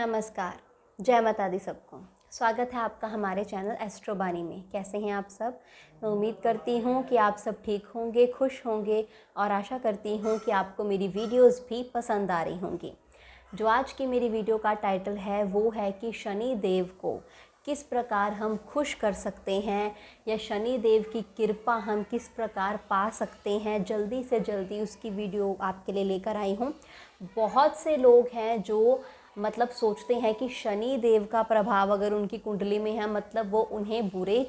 नमस्कार, जय माता दी सबको। स्वागत है आपका हमारे चैनल एस्ट्रोबानी में। कैसे हैं आप सब? मैं उम्मीद करती हूँ कि आप सब ठीक होंगे, खुश होंगे और आशा करती हूँ कि आपको मेरी वीडियोस भी पसंद आ रही होंगी। जो आज की मेरी वीडियो का टाइटल है वो है कि शनि देव को किस प्रकार हम खुश कर सकते हैं या शनि देव की कृपा हम किस प्रकार पा सकते हैं। जल्दी से जल्दी उसकी वीडियो आपके लिए लेकर आई हूँ। बहुत से लोग हैं जो सोचते हैं कि शनि देव का प्रभाव अगर उनकी कुंडली में है वो उन्हें बुरी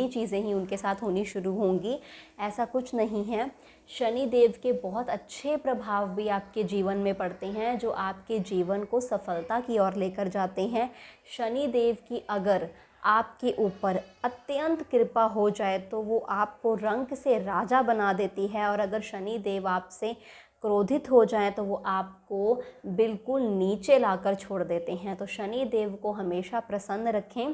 चीज़ें ही उनके साथ होनी शुरू होंगी। ऐसा कुछ नहीं है। शनि देव के बहुत अच्छे प्रभाव भी आपके जीवन में पड़ते हैं जो आपके जीवन को सफलता की ओर लेकर जाते हैं। शनि देव की अगर आपके ऊपर अत्यंत कृपा हो जाए तो वो आपको रंक से राजा बना देती है, और अगर शनि देव आपसे क्रोधित हो जाएं तो वो आपको बिल्कुल नीचे लाकर छोड़ देते हैं। तो शनि देव को हमेशा प्रसन्न रखें।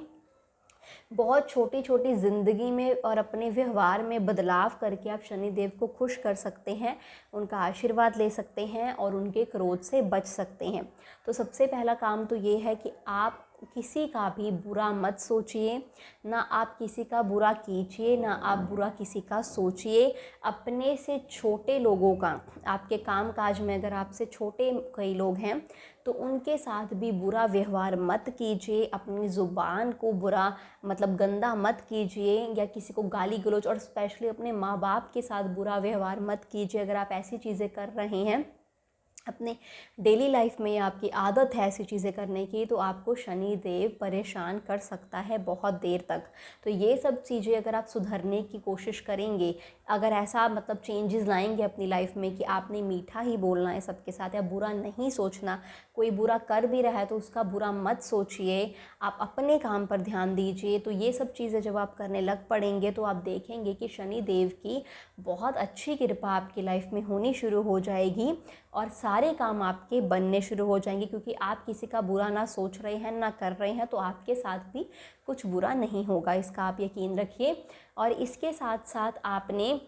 बहुत छोटी छोटी ज़िंदगी में और अपने व्यवहार में बदलाव करके आप शनि देव को खुश कर सकते हैं, उनका आशीर्वाद ले सकते हैं और उनके क्रोध से बच सकते हैं। तो सबसे पहला काम तो ये है कि आप किसी का भी बुरा मत सोचिए, ना आप किसी का बुरा कीजिए, ना आप बुरा किसी का सोचिए। अपने से छोटे लोगों का, आपके काम काज में अगर आपसे छोटे कई लोग हैं तो उनके साथ भी बुरा व्यवहार मत कीजिए। अपनी ज़ुबान को बुरा गंदा मत कीजिए या किसी को गाली गलौज, और स्पेशली अपने माँ बाप के साथ बुरा व्यवहार मत कीजिए। अगर आप ऐसी चीज़ें कर रहे हैं अपने डेली लाइफ में या आपकी आदत है ऐसी चीज़ें करने की, तो आपको शनि देव परेशान कर सकता है बहुत देर तक। तो ये सब चीज़ें अगर आप सुधरने की कोशिश करेंगे, अगर ऐसा चेंजेस लाएंगे अपनी लाइफ में कि आपने मीठा ही बोलना है सबके साथ या बुरा नहीं सोचना, कोई बुरा कर भी रहा है तो उसका बुरा मत सोचिए, आप अपने काम पर ध्यान दीजिए। तो ये सब चीज़ें जब आप करने लग पड़ेंगे तो आप देखेंगे कि शनि देव की बहुत अच्छी कृपा आपकी लाइफ में होनी शुरू हो जाएगी और सारे काम आपके बनने शुरू हो जाएंगे, क्योंकि आप किसी का बुरा ना सोच रहे हैं ना कर रहे हैं, तो आपके साथ भी कुछ बुरा नहीं होगा, इसका आप यकीन रखिए। और इसके साथ साथ आपने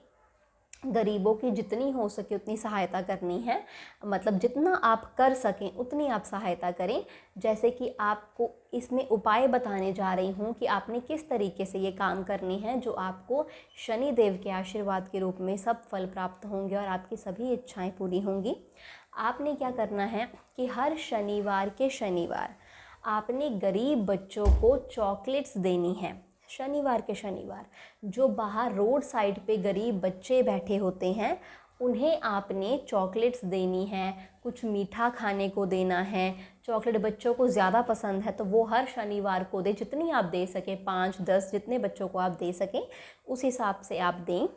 गरीबों की जितनी हो सके उतनी सहायता करनी है। जितना आप कर सकें उतनी आप सहायता करें। जैसे कि आपको इसमें उपाय बताने जा रही हूँ कि आपने किस तरीके से ये काम करने हैं जो आपको शनि देव के आशीर्वाद के रूप में सब फल प्राप्त होंगे और आपकी सभी इच्छाएं पूरी होंगी। आपने क्या करना है कि हर शनिवार के शनिवार आपने गरीब बच्चों को चॉकलेट्स देनी है। शनिवार के शनिवार जो बाहर रोड साइड पे गरीब बच्चे बैठे होते हैं उन्हें आपने चॉकलेट्स देनी है, कुछ मीठा खाने को देना है। चॉकलेट बच्चों को ज़्यादा पसंद है तो वो हर शनिवार को दें, जितनी आप दे सकें, 5-10 जितने बच्चों को आप दे सकें उस हिसाब से आप दें।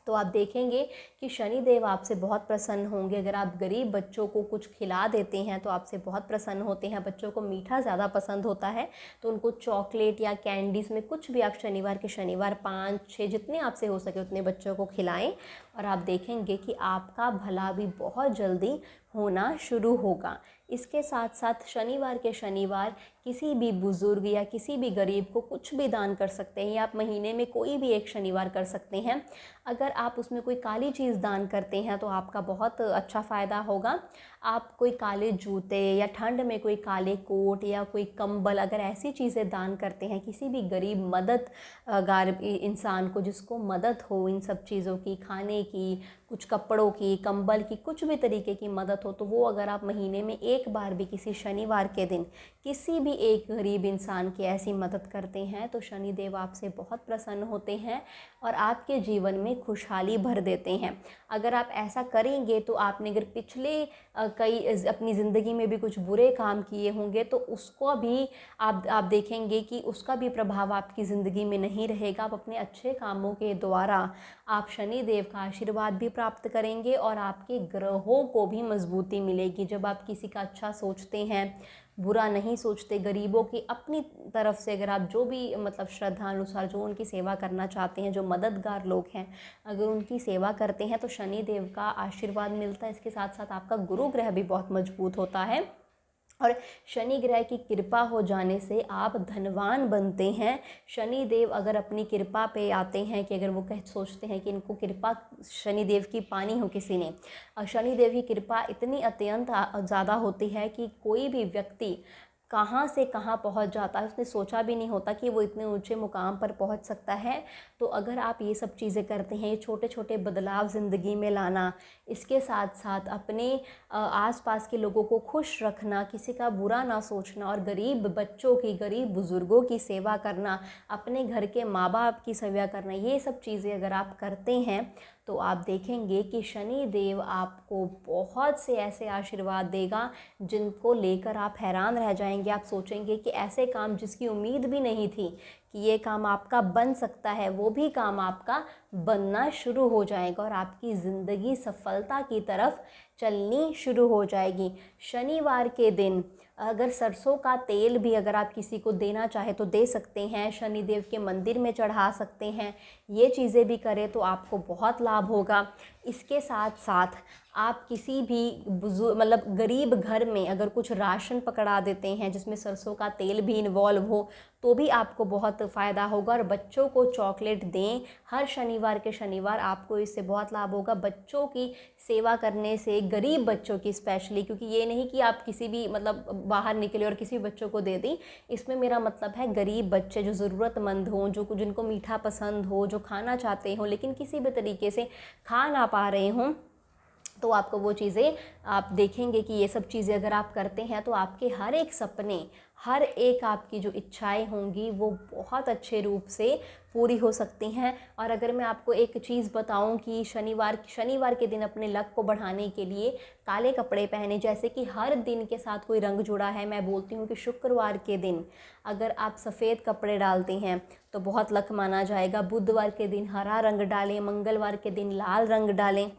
तो आप देखेंगे कि शनि देव आपसे बहुत प्रसन्न होंगे। अगर आप गरीब बच्चों को कुछ खिला देते हैं तो आपसे बहुत प्रसन्न होते हैं। बच्चों को मीठा ज़्यादा पसंद होता है तो उनको चॉकलेट या कैंडीज़ में कुछ भी आप शनिवार के शनिवार 5-6 जितने आपसे हो सके उतने बच्चों को खिलाएं, और आप देखेंगे कि आपका भला भी बहुत जल्दी होना शुरू होगा। इसके साथ साथ शनिवार के शनिवार किसी भी बुज़ुर्ग या किसी भी गरीब को कुछ भी दान कर सकते हैं, या आप महीने में कोई भी एक शनिवार कर सकते हैं। अगर आप उसमें कोई काली चीज़ दान करते हैं तो आपका बहुत अच्छा फ़ायदा होगा। आप कोई काले जूते या ठंड में कोई काले कोट या कोई कंबल, अगर ऐसी चीज़ें दान करते हैं किसी भी गरीब मददगार इंसान को जिसको मदद हो इन सब चीज़ों की, खाने की, कुछ कपड़ों की, कंबल की, कुछ भी तरीके की मदद हो, तो वो अगर आप महीने में एक बार भी किसी शनिवार के दिन किसी भी एक गरीब इंसान की ऐसी मदद करते हैं तो शनि देव आपसे बहुत प्रसन्न होते हैं और आपके जीवन में खुशहाली भर देते हैं। अगर आप ऐसा करेंगे तो आपने अगर पिछले कई अपनी ज़िंदगी में भी कुछ बुरे काम किए होंगे तो उसको भी आप देखेंगे कि उसका भी प्रभाव आपकी ज़िंदगी में नहीं रहेगा। आप अपने अच्छे कामों के द्वारा आप शनि देव का आशीर्वाद भी प्राप्त करेंगे और आपके ग्रहों को भी मजबूती मिलेगी। जब आप किसी का अच्छा सोचते हैं, बुरा नहीं सोचते, गरीबों की अपनी तरफ से अगर आप जो भी श्रद्धा अनुसार जो उनकी सेवा करना चाहते हैं, जो मददगार लोग हैं, अगर उनकी सेवा करते हैं तो शनि देव का आशीर्वाद मिलता है। इसके साथ साथ आपका गुरु ग्रह भी बहुत मजबूत होता है और शनि ग्रह की कृपा हो जाने से आप धनवान बनते हैं। शनि देव अगर अपनी कृपा पे आते हैं कि अगर वो सोचते हैं कि इनको कृपा शनि देव की पानी हो किसी ने, और शनि देव की कृपा इतनी अत्यंत ज़्यादा होती है कि कोई भी व्यक्ति कहाँ से कहाँ पहुँच जाता है, उसने सोचा भी नहीं होता कि वो इतने ऊंचे मुकाम पर पहुँच सकता है। तो अगर आप ये सब चीज़ें करते हैं, ये छोटे छोटे बदलाव ज़िंदगी में लाना, इसके साथ साथ अपने आसपास के लोगों को खुश रखना, किसी का बुरा ना सोचना, और गरीब बच्चों की, गरीब बुज़ुर्गों की सेवा करना, अपने घर के माँ बाप की सेवा करना, ये सब चीज़ें अगर आप करते हैं तो आप देखेंगे कि शनि देव आपको बहुत से ऐसे आशीर्वाद देगा जिनको लेकर आप हैरान रह जाएंगे। आप सोचेंगे कि ऐसे काम जिसकी उम्मीद भी नहीं थी कि ये काम आपका बन सकता है, वो भी काम आपका बनना शुरू हो जाएगा और आपकी ज़िंदगी सफलता की तरफ चलनी शुरू हो जाएगी। शनिवार के दिन अगर सरसों का तेल भी अगर आप किसी को देना चाहे तो दे सकते हैं, शनिदेव के मंदिर में चढ़ा सकते हैं, ये चीज़ें भी करें तो आपको बहुत लाभ होगा। इसके साथ साथ आप किसी भी मतलब गरीब घर में अगर कुछ राशन पकड़ा देते हैं जिसमें सरसों का तेल भी इन्वॉल्व हो तो भी आपको बहुत फ़ायदा होगा। और बच्चों को चॉकलेट दें हर शनिवार के शनिवार, आपको इससे बहुत लाभ होगा। बच्चों की सेवा करने से, गरीब बच्चों की स्पेशली, क्योंकि ये नहीं कि आप किसी भी मतलब बाहर निकले और किसी बच्चों को दे दी, इसमें मेरा मतलब है गरीब बच्चे जो ज़रूरतमंद हों, जो जिनको मीठा पसंद हो, जो खाना चाहते हों लेकिन किसी भी तरीके से खा ना पा रहे हों, तो आपको वो चीज़ें आप देखेंगे कि ये सब चीज़ें अगर आप करते हैं तो आपके हर एक सपने, हर एक आपकी जो इच्छाएं होंगी वो बहुत अच्छे रूप से पूरी हो सकती हैं। और अगर मैं आपको एक चीज़ बताऊं कि शनिवार के दिन अपने लक को बढ़ाने के लिए काले कपड़े पहने, जैसे कि हर दिन के साथ कोई रंग जुड़ा है, मैं बोलती हूँ कि शुक्रवार के दिन अगर आप सफ़ेद कपड़े डालते हैं तो बहुत लक माना जाएगा। बुधवार के दिन हरा रंग डालें, मंगलवार के दिन लाल रंग डालें।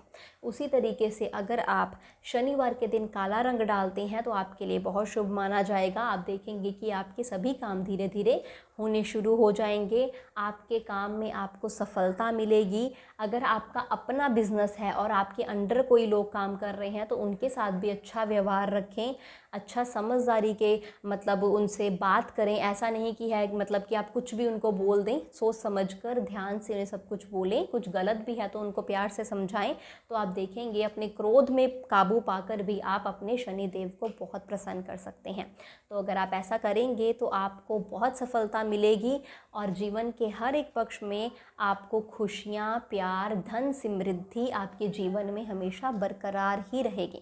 उसी तरीके से अगर आप शनिवार के दिन काला रंग डालते हैं तो आपके लिए बहुत शुभ माना जाएगा। आप देखेंगे कि आपके सभी काम धीरे धीरे होने शुरू हो जाएंगे, आपके काम में आपको सफलता मिलेगी। अगर आपका अपना बिजनेस है और आपके अंडर कोई लोग काम कर रहे हैं तो उनके साथ भी अच्छा व्यवहार रखें, अच्छा समझदारी के मतलब उनसे बात करें। ऐसा नहीं कि है मतलब कि आप कुछ भी उनको बोल दें, सोच समझकर ध्यान से उन्हें सब कुछ बोलें। कुछ गलत भी है तो उनको प्यार से समझाएं, तो आप देखेंगे अपने क्रोध में काबू पाकर भी आप अपने शनि देव को बहुत प्रसन्न कर सकते हैं। तो अगर आप ऐसा करेंगे तो आपको बहुत सफलता मिलेगी और जीवन के हर एक पक्ष में आपको खुशियाँ, प्यार, धन, समृद्धि आपके जीवन में हमेशा बरकरार ही रहेगी।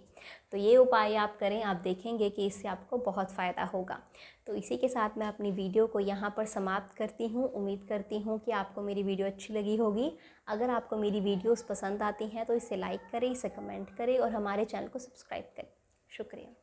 तो ये उपाय आप करें, आप देखेंगे कि इससे आपको बहुत फ़ायदा होगा। तो इसी के साथ मैं अपनी वीडियो को यहाँ पर समाप्त करती हूँ। उम्मीद करती हूँ कि आपको मेरी वीडियो अच्छी लगी होगी। अगर आपको मेरी वीडियोस पसंद आती हैं तो इसे लाइक करें, इसे कमेंट करें और हमारे चैनल को सब्सक्राइब करें। शुक्रिया।